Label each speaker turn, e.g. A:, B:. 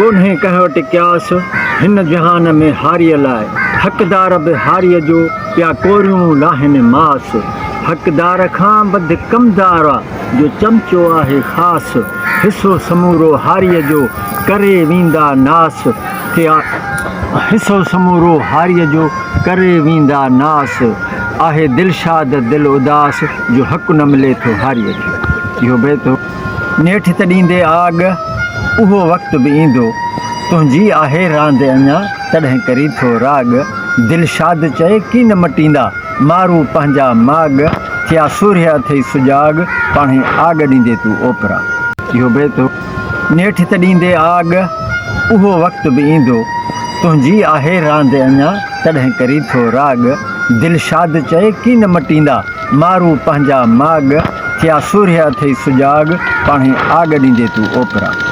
A: कोन्हे कंहिं वटि क्यास हिन जहान में हारीअ लाइ हक़दार बि हारीअ जो पिया कोरियूं लाहिनि मास हक़दार खां बद कमदार जो चमचो आहे ख़ासि हिसो समूरो हारीअ जो करे वेंदा नास थिया हिसो समूरो हारीअ जो करे वेंदा नास आहे दिलशाद दिल उदास जो हक़ न मिले थो हारीअ खे इहो बैत नेठि त ॾींदे आग उहो वक़्तु बि ईंदो तुंहिंजी आहे रांदि अञा तॾहिं करी थो राग दिलशाद चए की न मटींदा मारू पंहिंजा माग थिया सूर्य अथई सुजाग पाणे आग ॾींदे तूं ओपरा इहो बैत नेठि त ॾींदे आग उहो वक़्तु बि ईंदो तुंहिंजी आहे रांदि अञा तॾहिं करी थो राग दिलशाद चए की न मटींदा मारू पंहिंजा माग थिया सूर्य अथई सुजाग पाणे आग ॾींदे तूं ओपरा